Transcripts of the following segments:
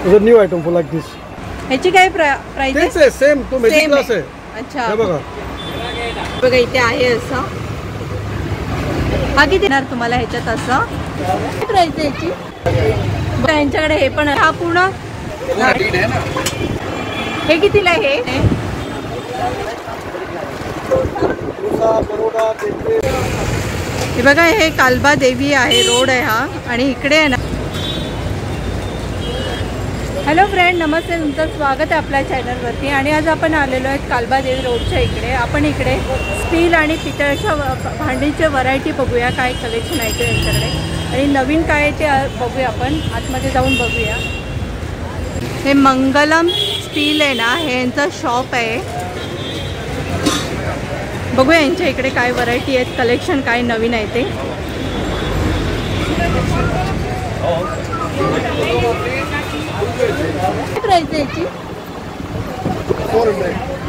It's a new item for like this. ह्याची काय price आहे? तेच आहे सेम तो मॅजिक ग्लास आहे. अच्छा हे बघा बघा इथे आहे असं. हा किती देणार तुम्हाला ह्याच्यात असं? प्राइस आहे ह्याची? बघा यांच्याकडे हे पण हा पूर्ण हे कितीला आहे? हे बघा हे कालबा देवी आहे रोड आहे हा आणि इकडे आहे ना. हॅलो फ्रेंड नमस्ते तुमचं स्वागत आहे आपल्या चॅनलवरती. आणि आज आपण आलेलो आहेत कालबा देवी रोडच्या इकडे. आपण इकडे स्टील आणि पितळच्या भांडीचे व्हरायटी बघूया काय कलेक्शन आहे ते यांच्याकडे आणि नवीन काय आहे ते बघूया. आपण आतमध्ये जाऊन बघूया. हे मंगलम स्टील आहे ना हे यांचं शॉप आहे. बघूया यांच्या इकडे काय व्हरायटी आहेत कलेक्शन काय नवीन आहे ते. प्राइस आहे याची?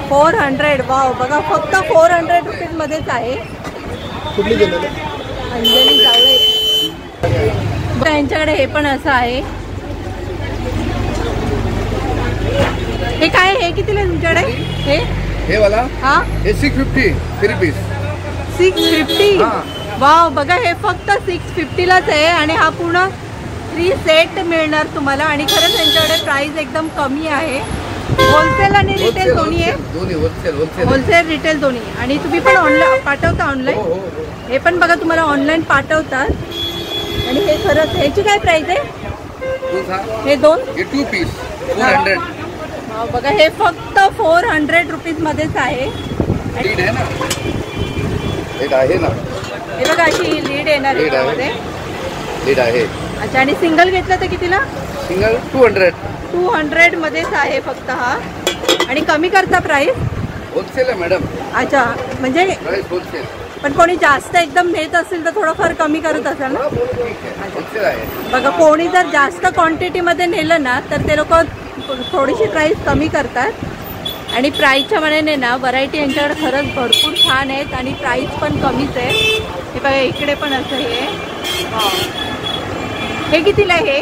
400. वाव बघा फक्त 400 रुपीज मध्येच आहे. अंजली जावळे यांच्याकडे हे पण असं आहे. हे काय हे कितीला तुमच्याकडे? हे वाला हा हे 650 3 पीस. 650. वाव बघा हे फक्त 650 लाच आहे आणि हा पूर्ण 3 सेट मिळणार तुम्हाला. आणि खरंच यांच्याकडे प्राइस एकदम कमी आहे. होलसेल आणि रिटेल दोन्ही आहे. होलसेल रिटेल दोन्ही. आणि तुम्ही पण ऑनलाईन पाठवता ऑनलाईन? हे पण बघा तुम्हाला ऑनलाईन पाठवतात. आणि हे खरंच ह्याची काय प्राइस आहे? हे दोन 2 पीस 400. बघा हे फक्त 400 रुपीज मध्येच आहे. लीड आहे ना लीड आहे ना. हे बघा अशी लीड येणार आहे यामध्ये. लीड आहे. अच्छा आणि सिंगल घेतलं तर कितीला? सिंगल 200 मध्येच आहे फक्त हा. आणि कमी करता प्राइस? होलसेल आहे मॅडम. अच्छा म्हणजे प्राइस होलसेल. पण कोणी जास्त एकदम नेत असेल तर थोडंफार कमी करत असेल ना? होलसेल आहे. बघा कोणी जर जास्त क्वांटिटीमध्ये नेलं ना तर ते लोक थोडीशी प्राइस कमी करतात. आणि प्राईसच्या मनाने ना व्हरायटी यांच्याकडे खरंच भरपूर छान आहेत आणि प्राइस पण कमीच आहे. हे बघा इकडे पण असं हे. हे कितीला आहे?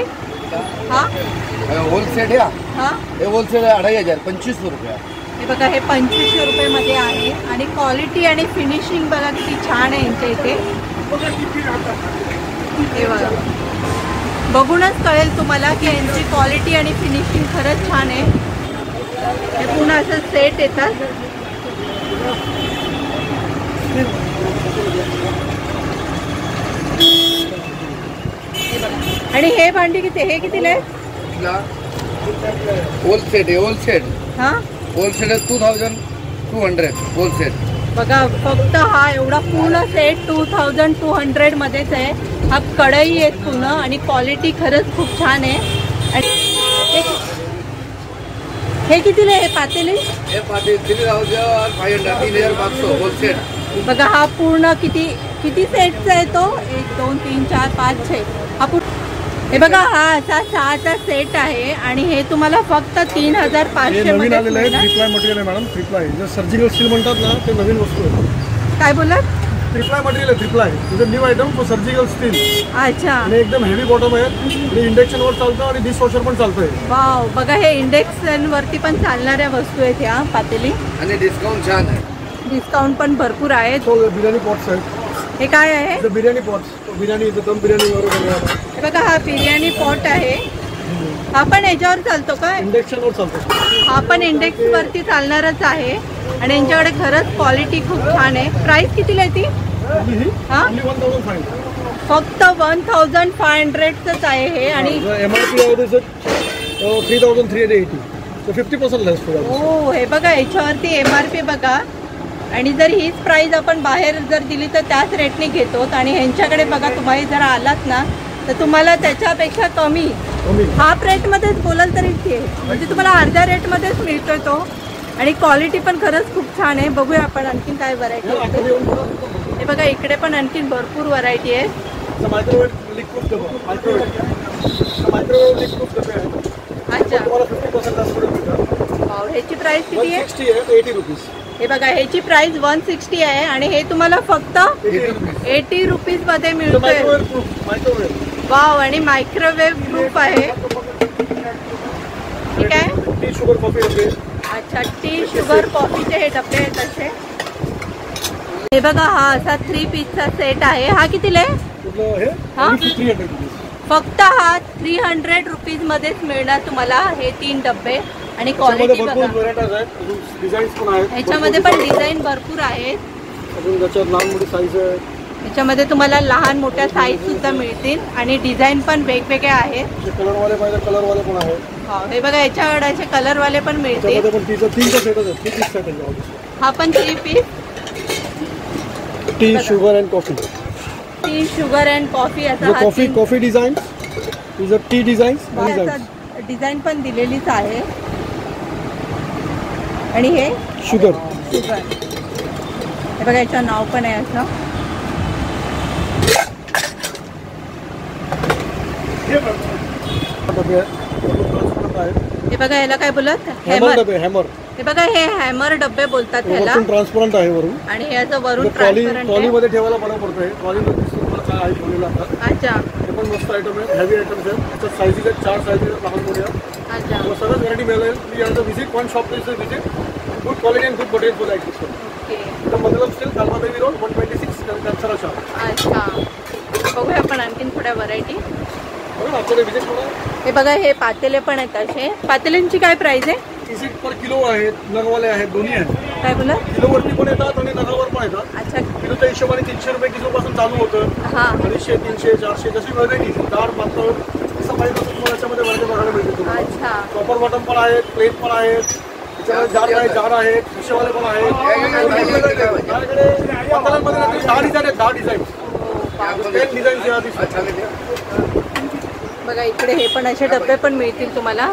हा होलसेल आहे. हा हे होलसेल आहे 2500 2500 रुपये. हे बघा हे 2500 रुपये मध्ये आहे. आणि क्वालिटी आणि फिनिशिंग बघा किती छान आहे यांच्या इथे. हे बघा बघूनच कळेल तुम्हाला की यांची क्वालिटी आणि फिनिशिंग खरंच छान आहे. हे पूर्ण असं सेट येतात. आणि हे भांडी किती? हे कितीला आहे? होलसेल आहे. होलसेल हा होलसेल 2200 होलसेल. बघा फक्त हा एवढा पूर्ण सेट 2200 मध्येच आहे. हा कढई आहे पूर्ण आणि क्वालिटी खरंच खूप छान आहे. हे कितीला आहे? पातेली हे पातेली 3500 3500 होलसेल. बघा हा पूर्ण किती सेटचा आहे तो? 1 2 3 4 5 6 हा पूर्ण. हे बघा हा असा 6चा सेट आहे आणि हे तुम्हाला फक्त 3500 नवीन आलेलं आहे. ट्रिप्लाय मटेरियल आहे मॅडम. ट्रिप्लाय जे सर्जिकल स्टील म्हणतात ना ते नवीन वस्तू आहे. काय बोलत? ट्रिप्लाय मटेरियल आहे. Triply is a new item for surgical steel. अच्छा आणि एकदम हेवी बॉटम आहे आणि इंडक्शनवर चालतं आणि डिशवॉशर पण चालतंय. वाव बघा हे इंडक्शन वरती पण चालणाऱ्या वस्तू आहेत ह्या पातेली. आणि डिस्काउंट छान आहे. डिस्काउंट पण भरपूर आहे. बिर्याणी पॉट्स आहेत. हे काय आहे? बिर्याणी पॉट्स. बिर्याणी दम बिर्याणी वगैरे. हे बघा हा बिर्याणी पॉट आहे. हा पण याच्यावर चालतो का? इंडक्शनवर चालतो. हा पण इंडेक्स वरती चालणारच आहे. आणि यांच्याकडे खरंच क्वालिटी खूप छान आहे. प्राइस कितीला आहे ती? हा फक्त 1500च आहे हे. आणि MRP 3380 50% लेस. हो हे बघा याच्यावरती MRP बघा. आणि जर हीच प्राइस आपण बाहेर जर दिली तर त्याच रेटने घेतो. आणि ह्यांच्याकडे बघा तुम्ही जर आलात ना तर तुम्हाला त्याच्यापेक्षा कमी हाफ रेटमध्येच बोलाल तरी ते म्हणजे तुम्हाला अर्ध्या रेटमध्येच मिळतोय तो. आणि क्वालिटी पण खरंच खूप छान आहे. बघूया आपण आणखीन काय व्हरायटी. हे बघा इकडे पण आणखीन भरपूर व्हरायटी आहे. अच्छा ह्याची प्राइस किती आहे? 80 रुपीज. हे बघा ह्याची प्राइस 160 आहे आणि हे तुम्हाला फक्त 80 रुपीज मध्ये मिळतोय. वाव आणि मायक्रोवेव्ह प्रूफ आहे. कॉफी डबे. अच्छा, टी शुगर कॉफीचे हे डबे आहेत असे. हे बघा, हा असा 3 पीसचा सेट आहे. हा कितीला आहे? कुठलं हे? हा? 300 रुपीज. फक्त हा 300 रुपीज मध्येच मिळणार तुम्हाला हे 3 डबे. आणि क्वालिटी बघा, व्हरायटीज आहेत, डिझाईन्स पण आहेत. ह्याच्यामध्ये पण डिझाईन भरपूर आहेत. अजून त्याच्यात लहान मोठी साईज आहे. ह्याच्यामध्ये तुम्हाला लहान मोठ्या साईज सुद्धा मिळतील आणि डिझाईन पण वेगवेगळे आहेत. कलरवाले पाहिजे कलरवाले पण आहेत. हो, हे बघा, याच्याकडे असे कलरवाले पण मिळतील. त्यामध्ये पण तीनचा सेटच आहे. 3 पीस सेट आहे. हा पण 3 piece. Tea sugar and coffee. Tea sugar and coffee असा हा coffee design. Is a tea designs. Design पण दिलेलीच आहे. आणि हे शुगर. हे बघा, याचं नाव पण आहे असं. हे बघा, याला काय बोलत? हॅमर. हे बघा, हे हॅमर डब्बे बोलतात ह्याला. ट्रान्सपरंट आहे वरून. आणि हे असं वरून ट्रान्सपरंट आहे. मध्ये ठेवायला बरं पडतंय. ट्रॉलीमध्ये दिसतं काय आहे ठेवलेलं आता. अच्छा, हे पण मस्त आयटम आहे. हेवी आयटम्स आहेत. त्याच्यात साईजेस आहेत, 4 साईजेस आहेत, लहान मोठ्या. अच्छा. सगळं व्हरायटी मिळेल. तुम्ही यांचं visit one shop visit good quality and good material for like. Okay. मतलब स्टील कालबादेवी रोड 126 कॅन्सरा शॉप. अच्छा, बघूया आपण आणखीन थोड्या व्हरायटी. आपल्याला विजिट करा. हे बघा, हे पातेले पण आहेत असे. पातेल्यांची काय प्राइस आहे? विजिट पर किलो आहेत, नगवाले आहेत, दोन्ही आहेत. काय बोला? किलोवरती पण येतात आणि नगावर पण येतात. अच्छा. किलोच्या हिशोबाने 300 रुपये किलोपासून चालू होतं. हां. 250, 300, 400 जशी व्हरायटी. दाळ पातळ असं पाहिजे तसं तुम्हाला याच्यामध्ये व्हरायटी बघायला मिळते तुम्हाला. अच्छा. कॉपर बॉटम पण आहेत, प्लेट पण आहेत, जार आहेत, विषयवाले पण आहेत. पातळांमध्ये 10 डिझाईन आहेत, 10 डिझाईन. 10 डिझाईन. बघा, इकडे हे पण असे डबे पण मिळतील तुम्हाला.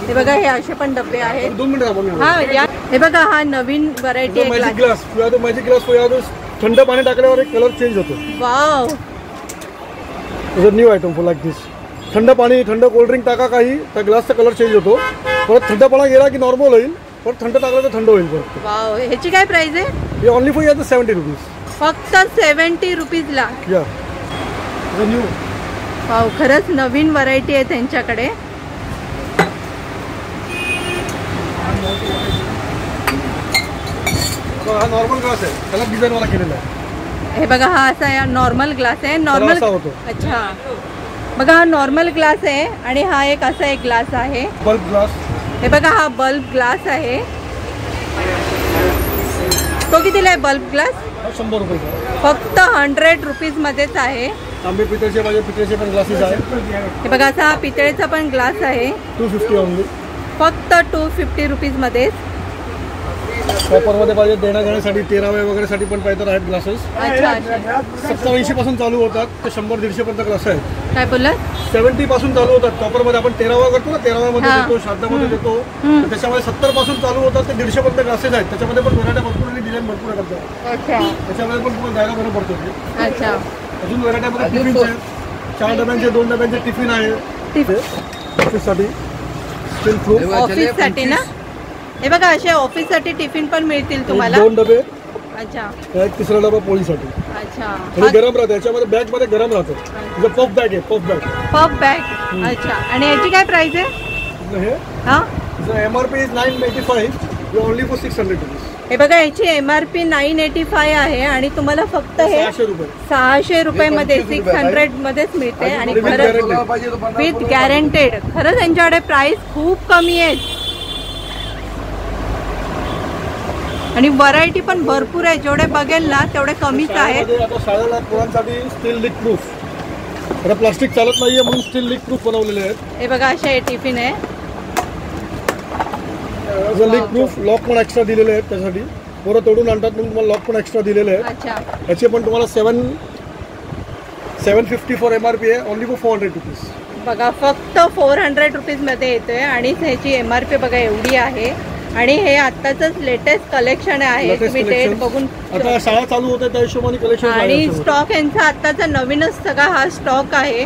हे बघा, हे असे पण डबे आहेत. 2 मिनिटं. हा या. हे बघा, हा नवीन व्हरायटी आहे. Magic glass. मॅजिक ग्लास थंड पाणी टाकल्यावर एक कलर चेंज होतो. Wow. New item for like this. थंड पाणी, थंड कोल्ड्रिंक टाका काही, त्या ग्लासचा कलर चेंज होतो. परत थंडपणा गेला की नॉर्मल होईल. परत थंड टाकलं तर थंड होईल परत. वाव. ह्याची काय प्राइस आहे? हे ओनली फॉर 70 रुपीज. फक्त 70 रुपीजला. या न्यू. वाव, खरंच नवीन व्हरायटी आहे त्यांच्याकडे. हा नॉर्मल ग्लास आहे, त्याला डिझाईन वाला केलेला आहे. हे बघा, हा असा नॉर्मल ग्लास आहे. नॉर्मल होतो. अच्छा. बघा, हा नॉर्मल ग्लास आहे आणि हा एक असा एक ग्लास आहे. Bulb glass. हे बघा, हा बल्ब ग्लास आहे. तो कितीला आहे बल्ब ग्लास? 100 रुपये. फक्त 100 रुपीज मध्येच आहे. तांबे पितळेचे माझे पितळेचे पण ग्लासेस आहेत. हे बघा, असा हा पितळेचा पण ग्लास आहे. 250 ओनली. फक्त 250 रुपीज मध्येच. कॉपरमध्ये पाहिजे देण्यासाठी 13व्या वगैरे साठी पण पाहिजे आहेत ग्लासेस. अच्छा अच्छा. 70-80 पासून चालू होतात ते 100-150 पर्यंत ग्लास आहेत. काय बोललात? 70 पासून चालू होतात. कॉपरमध्ये आपण 13वा करतो ना, 13व्या मध्ये देतो, श्राद्धामध्ये देतो. त्याच्यामध्ये 70 पासून चालू होतात ते 150 पर्यंत ग्लासेस आहेत. त्याच्यामध्ये पण व्हरायटी भरपूर आणि डिझाईन भरपूर आहेत. अच्छा. त्याच्यामध्ये पण तुम्हाला जायला बरं पडतो. अच्छा. अजून व्हरायटीमध्ये टिफिनचे आहेत. 4 डब्यांचे 2 डब्यांचे टिफिन आहे. ऑफिससाठी स्टील प्रूफ. ऑफिससाठी ना? हे बघा, असे ऑफिससाठी टिफिन पण मिळतील तुम्हाला. 2 डबे. अच्छा. एक तिसरा डबा पोळीसाठी. अच्छा. हे गरम राहतं. याच्यामध्ये बॅग मध्ये गरम राहतं. पफ बॅग आहे. Puff bag. Puff bag. अच्छा. आणि याची काय प्राइस आहे? हे हा, MRP is 985. Only for 600 rupees. हे बघा, याची MRP 985 आहे आणि तुम्हाला फक्त हे 600 रुपये मध्ये 600 मध्येच मिळते. आणि खरंच विथ गॅरंटेड. खरंच त्यांच्याकडे प्राइस खूप कमी आहे आणि व्हरायटी पण भरपूर आहे. जेवढे बघेल ना तेवढे कमीच आहे. आता शाळेला पोरांसाठी स्टील लीक प्रूफ. आता प्लास्टिक चालत नाहीये म्हणून स्टील लीक प्रूफ बनवलेले आहेत. हे बघा, असे टिफिन आहे. लीक प्रूफ लॉक पण एक्स्ट्रा दिलेले आहेत. त्यासाठी पोरं तोडून आणतात म्हणून तुम्हाला लॉक पण एक्स्ट्रा दिलेले आहेत. अच्छा. याचे पण तुम्हाला 750 फॉर MRP आहे. Only for 400 rupees. बघा, फक्त 400 रुपीज मध्ये येतोय आणि ह्याची MRP बघा एवढी आहे. आणि हे आत्ताच लेटेस्ट कलेक्शन आहे. तुम्ही डेट बघून. आता शाळा चालू होते त्या हिशोबाने कलेक्शन. आणि स्टॉक यांचा आत्ताचा नवीनच सगळा हा स्टॉक आहे.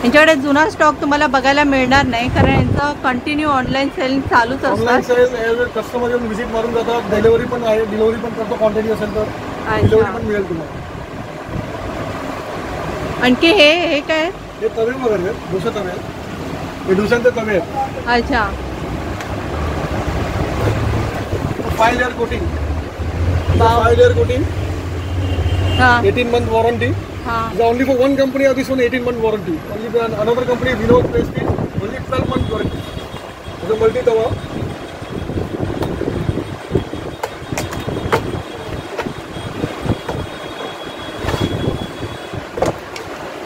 यांच्याकडे जुना स्टॉक तुम्हाला बघायला मिळणार नाही कारण यांचं कंटिन्यू ऑनलाईन सेलिंग चालूच असतं. कस्टमर येऊन व्हिजिट मारून जातात. डिलिव्हरी पण आहे. डिलिव्हरी पण करतो. क्वांटिटी असेल तर डिलिव्हरी पण मिळेल तुम्हाला. आणखी हे काय हे तवे वगैरे आहेत, डोसा तवे आहेत, हे डोस्यांचे तवे आहेत. अच्छा 5 layer coating, wow. 5 layer coating, हां 18 month warranty. हां Is only for one company of this one 18 month warranty. Only for another company Vinod Prestige only 12 month warranty. It's a multi tawa.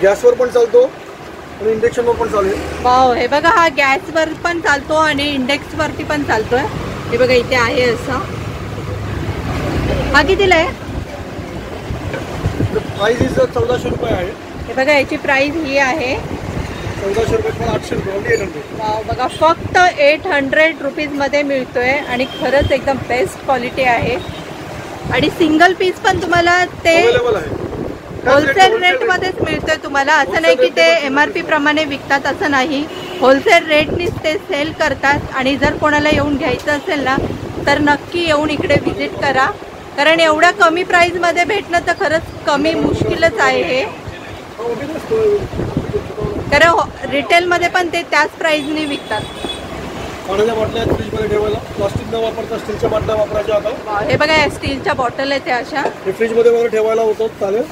गॅसवर पण चालतो आणि इंडक्शनवर पण चालेल. वाव. हे बघा हा गॅसवर पण चालतो आणि इंडेक्सवरती पण चालतोय. हे बघा इथे आहे असं. हा कितीला आहे? प्राइस इज 1400 रुपये आहे. हे बघा याची प्राइस ही आहे 1400 रुपये पण 800 रुपये only 800. वाव. बघा फक्त 800 रुपीजमध्ये मिळतोय आणि खरंच एकदम बेस्ट क्वालिटी आहे. आणि सिंगल पीस पण तुम्हाला ते अवेलेबल आहे. होलसेल रेटमध्येच मिळतोय तुम्हाला. असं नाही की ते MRP प्रमाणे विकतात, असं नाही. होलसेल रेटनीच ते सेल करतात. आणि जर कोणाला येऊन घ्यायचं असेल ना तर नक्की येऊन इकडे व्हिजिट करा, कारण एवढ्या कमी प्राईजमध्ये भेटणं तर खरंच कमी मुश्किलच आहे हे. कारण रिटेलमध्ये पण ते त्याच प्राईजने विकतात. पाण्याच्या बाटल्या फ्रीजमध्ये ठेवायला, प्लास्टिक न वापरता स्टीलच्या बाटल्या वापरायच्या आता. वाव. हे बघा या स्टीलच्या बॉटल आहेत त्या अशा. हे फ्रीजमध्ये वगैरे ठेवायला होतं, चालेल.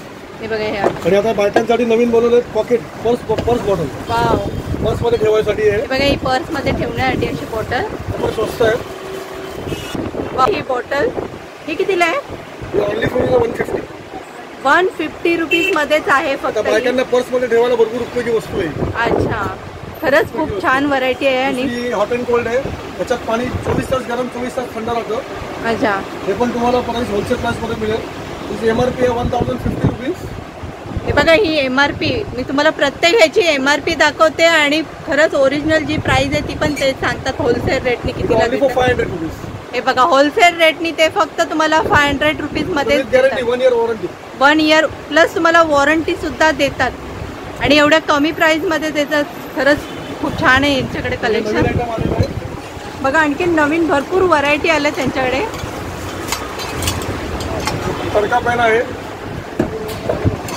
हे बघा हे आणि आता बायकांसाठी नवीन बनवले पॉकेट पर्स बॉटल. वाव. पर्समध्ये ठेवायसाठी आहे. हे बघा ही पर्समध्ये ठेवण्यासाठी अशी बॉटल. पण स्वस्त आहे. ही बॉटल ही कितीला आहे? हे ओनली फॉर 150. 150 रुपीजमध्येच आहे आता फक्त ही. बायकांना पर्समध्ये ठेवायला भरपूर उपयोगी वस्तू आहे. अच्छा खरंच खूप छान व्हरायटी आहे. आणि ही हॉट अँड कोल्ड आहे. त्याच्यात पाणी 24 तास गरम 24 तास थंड राहतं. अच्छा हे पण तुम्हाला प्राइस होलसेल प्राइसमध्ये मिळेल. त्याची MRP आहे 1050 रुपीज. हे बघा ही MRP मी तुम्हाला प्रत्येक ह्याची MRP दाखवते आणि खरंच ओरिजिनल जी प्राइस आहे ती पण ते सांगतात होलसेल रेटनी कितीला ओनली फॉर देतात. 500 रुपीज. हे बघा होलसेल रेटनी ते फक्त तुम्हाला 500 रुपीजमध्ये guarantee 1 year warranty. 1 year plus तुम्हाला वॉरंटी सुद्धा देतात. आणि एवढ्या कमी प्राइसमध्ये देतात. खरंच खूप छान आहे यांच्याकडे कलेक्शन. नवीन आयटम आलेला आहे. बघा आणखी नवीन भरपूर व्हरायटी आल्या त्यांच्याकडे. तडका पॅन आहे,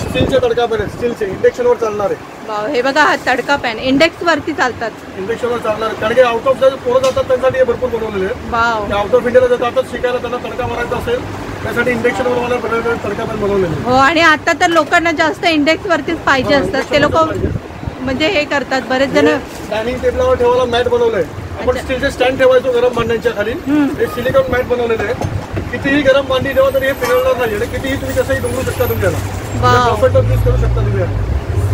स्टीलचे तडका पॅन आहे, स्टीलचे इंडक्शनवर चालणार आहे. वाव. हे बघा हा तडका पॅन इंडेक्सवरती चालतात. इंडक्शनवर चालणार आहे. कारण की आउट ऑफ जर पोरं जातात त्यांसाठी हे भरपूर बनवलेले आहे. वाव. ते आउट ऑफ इंडियाला जातात शिकायला, त्यांना तडका मारायचा असेल त्यासाठी इंडक्शनवर मला बनवलेले तडका पॅन बनवलेले आहे. हो. आणि आता तर लोकांना जास्त इंडेक्सवरतीच पाहिजे असतात. ते लोक म्हणजे हे करतात बरेच जण. डायनिंग टेबलावर ठेवायला मॅट बनवलंय आपण. स्टीलचे स्टँड ठेवायचो गरम भांड्यांच्या खाली. हे सिलिकॉन मॅट बनवलेले आहे. कितीही गरम भांडी ठेवा तरी हे पिघळणार नाही. आणि कितीही तुम्ही कसंही डोंगरू शकता तुमच्याला. वाव. परफेक्ट यूज करू शकता तुम्ही.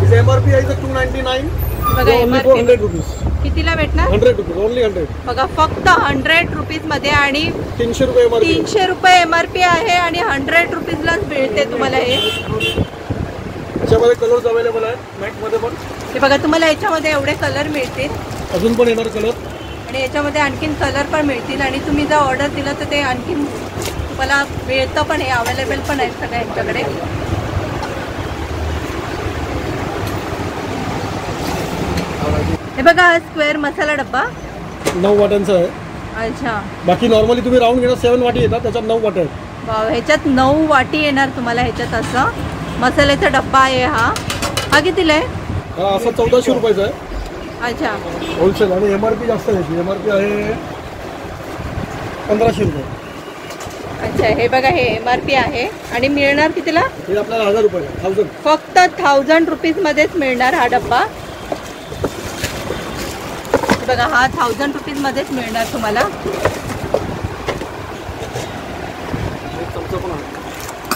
हिची MRP आहे 299. बघा ओनली फॉर 100 रुपीज. कितीला भेटणार? 100 रुपीज ओनली 100. बघा फक्त 100 रुपीजमध्ये. आणि 300 रुपये MRP. 300 रुपये MRP आहे आणि 100 रुपीजलाच मिळते तुम्हाला हे. याच्यामध्ये कलर्स अवेलेबल आहेत मॅटमध्ये पण. हे बघा तुम्हाला याच्यामध्ये एवढे कलर मिळतील. अजून पण येणार कलर. आणि याच्यामध्ये आणखीन कलर पण मिळतील. आणि तुम्ही जर ऑर्डर दिलं तर ते आणखीन तुम्हाला मिळतं पण. हे अवेलेबल पण आहेत सगळ्या यांच्याकडे. हे बघा हा स्क्वेअर मसाला डब्बा 9 वाट्यांचा आहे. अच्छा. बाकी नॉर्मली तुम्ही राऊंड घेणार 7 वाटी येतात, त्याच्यात 9 वाट्या आहेत. वाव. ह्याच्यात 9 वाटी येणार तुम्हाला ह्याच्यात. असं मसाल्याचा डब्बा आहे हा. हा कितीला आहे? हा असा 1400 रुपयाचा आहे अच्छा होलसेल. आणि MRP जास्त आहे. MRP आहे 1500 रुपये. अच्छा. हे बघा हे MRP आहे. आणि मिळणार कितीला? हे आपल्याला 1000 रुपये 1000. फक्त 1000 रुपीजमध्येच मिळणार हा डब्बा. बघा हा 1000 रुपीजमध्येच मिळणार तुम्हाला.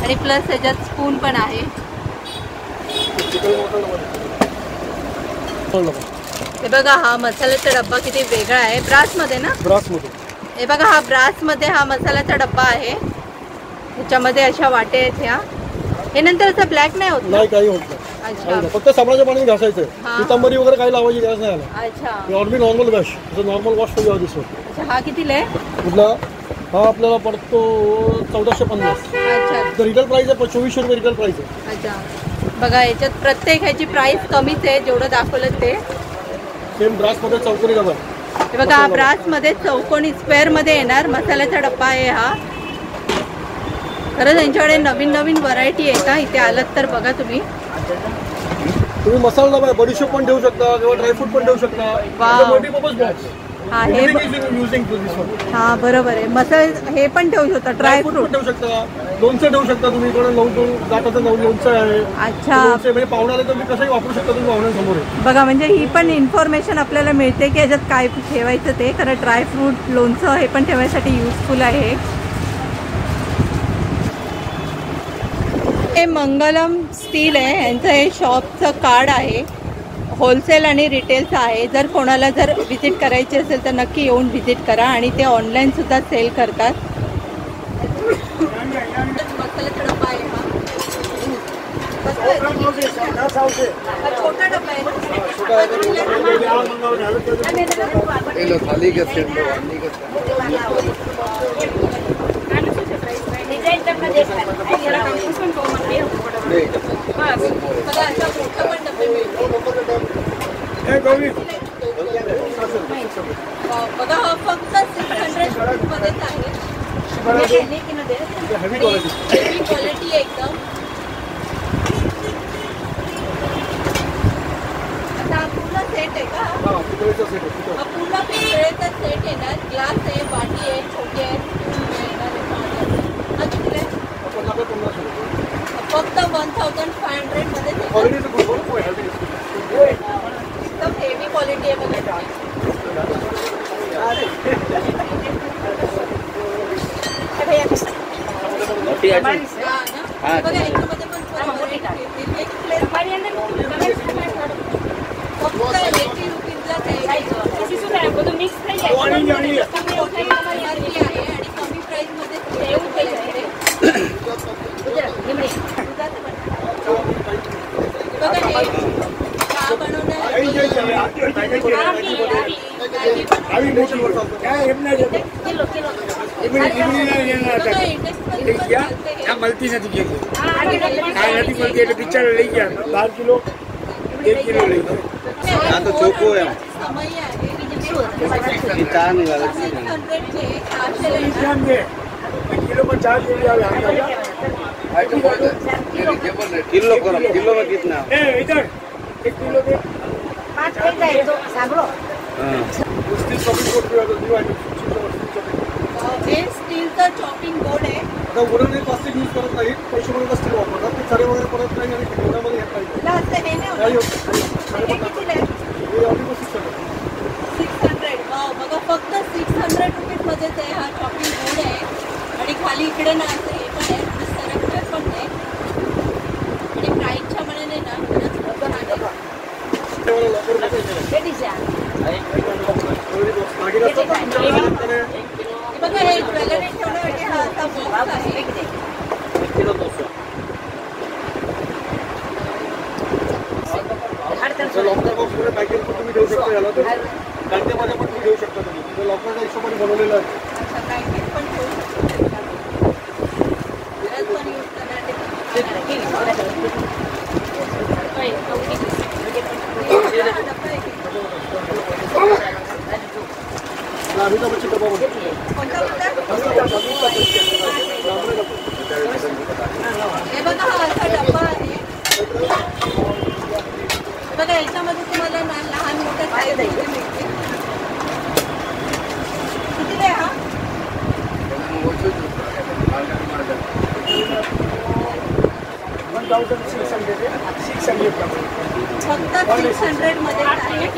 आणि प्लस त्याच्यात स्पून पण आहे. हे बघा हा मसाल्याचा डब्बा किती वेगळा आहे. ब्रासमध्ये ना? ब्रासमध्ये. हे बघा हा ब्रासमध्ये हा मसाल्याचा डब्बा आहे. ह्याच्यामध्ये अशा वाटे आहेत ह्या. हे नंतर असं ब्लॅक नाही होत? नाही काही होत नाही. अच्छा. फक्त साबणाच्या पाणी घासायचं. पितांबरी वगैरे काही लावायची गरज नाही आला. अच्छा. Already normal wash. Normal wash करू दिसतो. अच्छा. हा कितीला आहे? कुठला? हा आपल्याला पडतो 1450. अच्छा. तर रिटेल प्राइस आहे 2400 रुपये रिटेल प्राइस आहे. अच्छा. बघा याच्यात प्रत्येक ह्याची प्राइस कमीच आहे जेवढं दाखवलं ते. सेम ब्रासमध्ये चौकोनी डबा आहे. हे बघा हा ब्रासमध्ये चौकोनी स्क्वेअरमध्ये येणार मसाल्याचा डब्बा आहे हा. खरंच यांच्याकडे नवीन नवीन व्हरायटी आहे का? इथे आलात तर बघा तुम्ही. तुम्ही मसाला डबा बडीशेप पण ठेवू शकता किंवा ड्रायफ्रूट पण ठेवू शकता. Wow. Multipurpose box. हा हे युजिंग टू दिस वन. हा बरोबर आहे. मसाले हे पण ठेवू शकता, ड्रायफ्रूट ड्रायफ्रूट. पण ठेवू शकता, लोणचं ठेवू शकता तुम्ही. थोडं जाताचं लोणचं आहे. अच्छा, लोणचं म्हणजे पाहुणे आले तर तुम्ही कसंही वापरू शकता तुम्ही पाहुण्यांसमोर. बघा म्हणजे ही पण इन्फॉर्मेशन आपल्याला मिळते की याच्यात काय ठेवायचं ते. खरं ड्रायफ्रूट, लोणचं हे पण ठेवायसाठी युजफुल आहे. हे मंगलम स्टील आहे, यांचं हे शॉपचं कार्ड आहे. होलसेल आणि रिटेलचं आहे. जर कोणाला जर व्हिजिट करायची असेल तर नक्की येऊन व्हिजिट करा. आणि ते ऑनलाईनसुद्धा सेल करतात. छोटा डब्बा आहे. थाली का सेट बघा हा फक्त 600 मध्येच आहे. हेवी क्वालिटी एकदम. आता हा पूर्ण सेट आहे का? हा पूर्ण पितळेचा सेट येणार. ग्लास आहे, वाटी आहे, छोटी आहे, फक्त 1500 मध्ये. एकदम हेवी क्वालिटी आहे बघा. बघा याच्यामध्ये पण फक्त 80 रुपीजलाच आहे. आणि कमी प्राइस मध्ये बघा हे चहा मलती नहीं गेली काय नदी मलती है पिक्चर ले गया 10 किलो 1 किलो ले यहाँ तो चोको है किलो में 4 किलो करो किलो में कितना इधर 1 किलो के 5 सांभळो हे स्टीलचं चॉपिंग बोर्ड आहे. आता वरून प्लास्टिक यूज करत नाही, पैशामध्ये स्टील वापरतात. ते चरे वगैरे परत नाही आणि घरामध्ये येत नाही. हे नाही नाही होत. होत. हे कितीला आहे? हे ऑलमोस्ट 600. वाव, बघा फक्त 600 रुपीज मध्येच आहे. हा चॉपिंग बोर्ड आहे आणि खाली इकडे ना असं हे पण आहे, सरकटर पण आहे आणि प्राईसच्या मनाने ना खरंच खूप छान आहे. बघा हे ज्वेलरी ठेवण्यासाठी हा असा बॉक्स आहे. लॉकर बॉक्समध्ये पॅकेज पण तुम्ही ठेवू शकता. याला तर बँकेमध्ये पण तुम्ही ठेवू शकता. तुम्ही लॉकरच्या हिशोबाने बनवलेलं आहे. अच्छा, पॅकेज पण ठेवू शकता. पण यूज अमिताभची डबा बनवतो. हे बघा हा असा डब्बा आहे. बघा याच्यामध्ये तुम्हाला ना लहान मोठ्या साईज मिळते. किती आहे हा? फक्त 600 मध्ये आहे.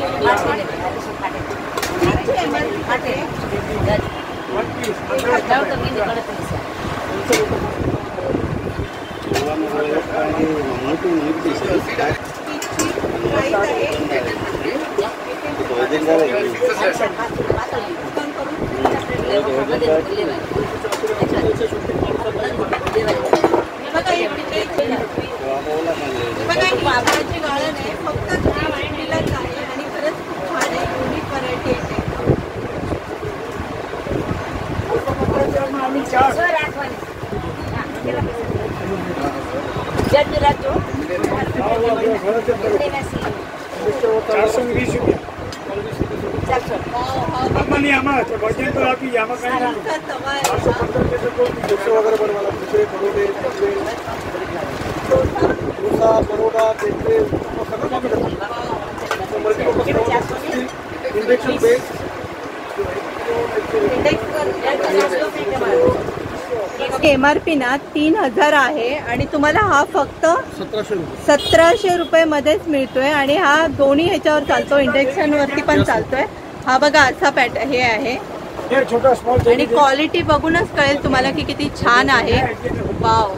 बाबाची गाळण आहे. फक्त 350लाच आहे आणि खरंच खूप छान आहे. युनिक व्हरायटी आहे. वगैरे बनवायला दुसरे परोठे, डोसा, परोठा, पेठे सगळं MRP ना 3000 आहे आणि तुम्हाला हा फक्त 1700 रुपये. 1700 रुपये मध्येच मिळतोय आणि हा दोन्ही ह्याच्यावर चालतो, इंडक्शन वरती पण चालतोय. हा बघा असा हे आहे हे छोटा स्मॉल आणि क्वालिटी बघूनच कळेल तुम्हाला की किती छान आहे. वाव.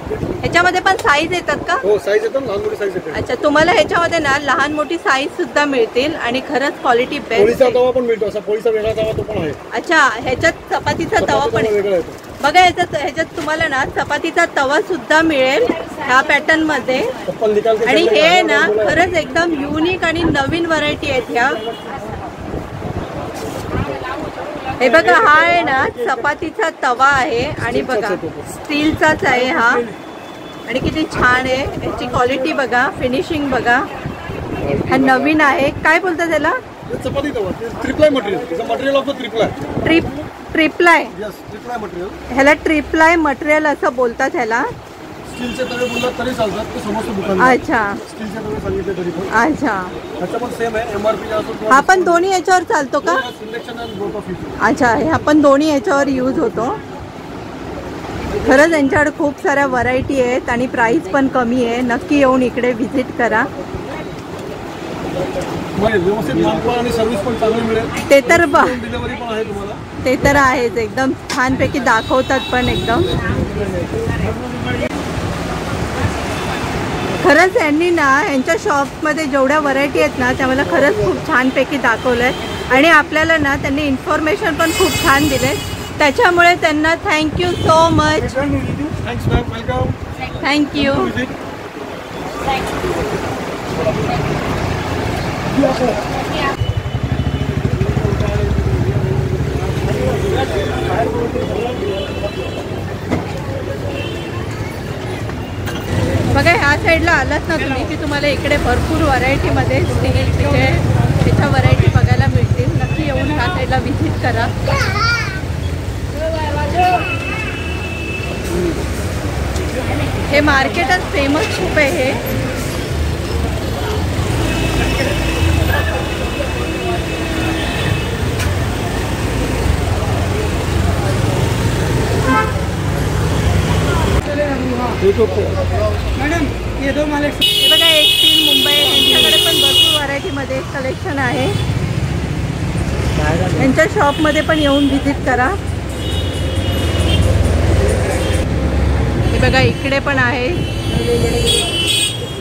ह्याच्यामध्ये पण साईज येतात का? हो साईज येतात, लहान मोठी साईज येते. अच्छा, तुम्हाला ह्याच्यामध्ये ना लहान मोठी साईज सुद्धा मिळतील आणि खरंच क्वालिटी बेस्ट. पोळीचा तवा पण मिळतो, असा पोळीचा वेगळा तवा तो पण आहे. अच्छा, ह्याच्यात चपातीचा तवा पण आहे. वेगळा येतो. बघा ह्याच्यात तुम्हाला ना चपातीचा तवा सुद्धा मिळेल ह्या पॅटर्न मध्ये. आणि हे ना खरंच एकदम युनिक आणि नवीन व्हरायटी आहेत ह्या. हे बघा हा आहे ना चपातीचा तवा आहे आणि बघा स्टीलचाच आहे हा आणि किती छान आहे. याची क्वालिटी बघा, फिनिशिंग बघा. हा नवीन आहे. काय बोलतात त्याला? Chapati tawa, triply material. Material of the triply. Triply. Yes, triply material. ह्याला ट्रिप्लाय मटेरियल असं बोलतात ह्याला. स्टीलचे तवे बोललात तरी चालतात, ते समोरच्या दुकान. अच्छा, स्टीलचे तवे सांगितले तरी पण. अच्छा. ह्याचा पण सेम आहे, MRP असतो. हा पण दोन्ही याच्यावर चालतो का? Induction and both of it. अच्छा, हा पण दोन्ही याच्यावर यूज होतो. खरंच यांच्याकडे खूप साऱ्या व्हरायटी आहेत आणि प्राइस पण कमी आहे. नक्की येऊन इकडे व्हिजिट करा. व्यवस्थित माल आणि सर्व्हिस पण चांगली मिळेल. ते तर डिलिव्हरी पण आहे तुम्हाला. ते तर आहेच. एकदम छानपैकी दाखवतात पण एकदम. खरंच यांनी ना यांच्या शॉपमध्ये जेवढ्या व्हरायटी आहेत ना त्या मला खरंच खूप छानपैकी दाखवलंय आणि आपल्याला ना त्यांनी इन्फॉर्मेशन पण खूप छान दिले. त्याच्यामुळे त्यांना thank you so much. Thanks ma'am, welcome. Thank you. बघा ह्या साईडला आलात ना तुम्ही की तुम्हाला इकडे भरपूर व्हरायटीमध्ये स्टीलचे त्याच्या व्हरायटी बघायला मिळतील. नक्की येऊन ह्या साईडला व्हिजिट करा. हे मार्केटच फेमस खूप आहे हे. मॅडम ये दो मला. हे बघा एक स्टील मुंबई यांच्याकडे पण भरपूर व्हरायटीमध्ये कलेक्शन आहे. यांच्या शॉपमध्ये पण येऊन व्हिजिट करा. हे बघा इकडे पण आहे.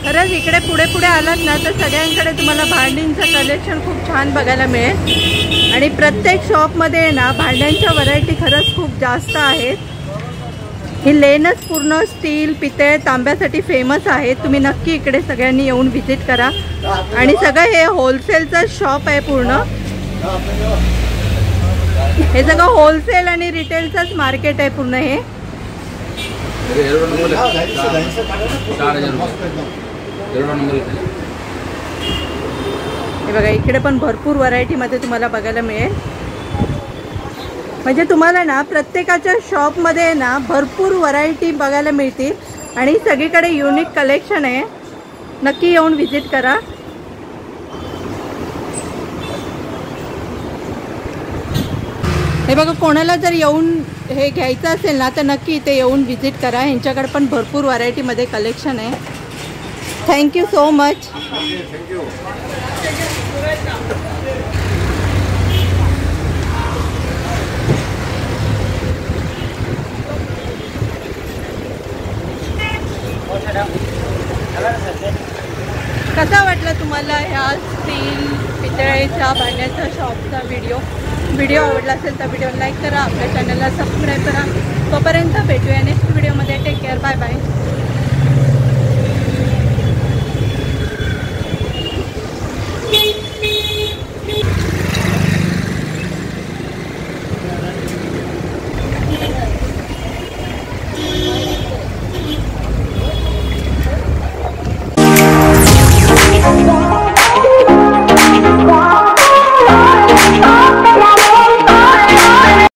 खरंच इकडे पुढे पुढे आलात ना तर सगळ्यांकडे तुम्हाला भांडींचं कलेक्शन खूप छान बघायला मिळेल आणि प्रत्येक शॉपमध्ये ना भांड्यांच्या व्हरायटी खरंच खूप जास्त आहेत. ही लेनच पूर्ण स्टील, पितळ, तांब्यासाठी फेमस आहे. तुम्ही नक्की इकडे सगळ्यांनी येऊन व्हिजिट करा. आणि सगळं हे होलसेलचं शॉप आहे पूर्ण. हे सगळं होलसेल आणि रिटेलचंच मार्केट आहे पूर्ण हे. हे बघा इकडे पण भरपूर व्हरायटीमध्ये तुम्हाला बघायला मिळेल. म्हणजे तुम्हाला ना प्रत्येकाच्या शॉपमध्ये ना भरपूर व्हरायटी बघायला मिळतील आणि सगळीकडे युनिक कलेक्शन आहे. नक्की येऊन व्हिजिट करा. हे बघा कोणाला जर येऊन हे घ्यायचं असेल ना तर नक्की इथे येऊन व्हिजिट करा. यांच्याकडे पण भरपूर व्हरायटीमध्ये कलेक्शन आहे. Thank you so much. कसा वाटला तुम्हाला ह्या स्टील पितळेच्या भांड्याच्या शॉपचा व्हिडिओ आवडला असेल तर व्हिडिओ लाईक करा. आपल्या चॅनलला सबस्क्राईब करा. तोपर्यंत भेटूया नेक्स्ट व्हिडिओमध्ये. टेक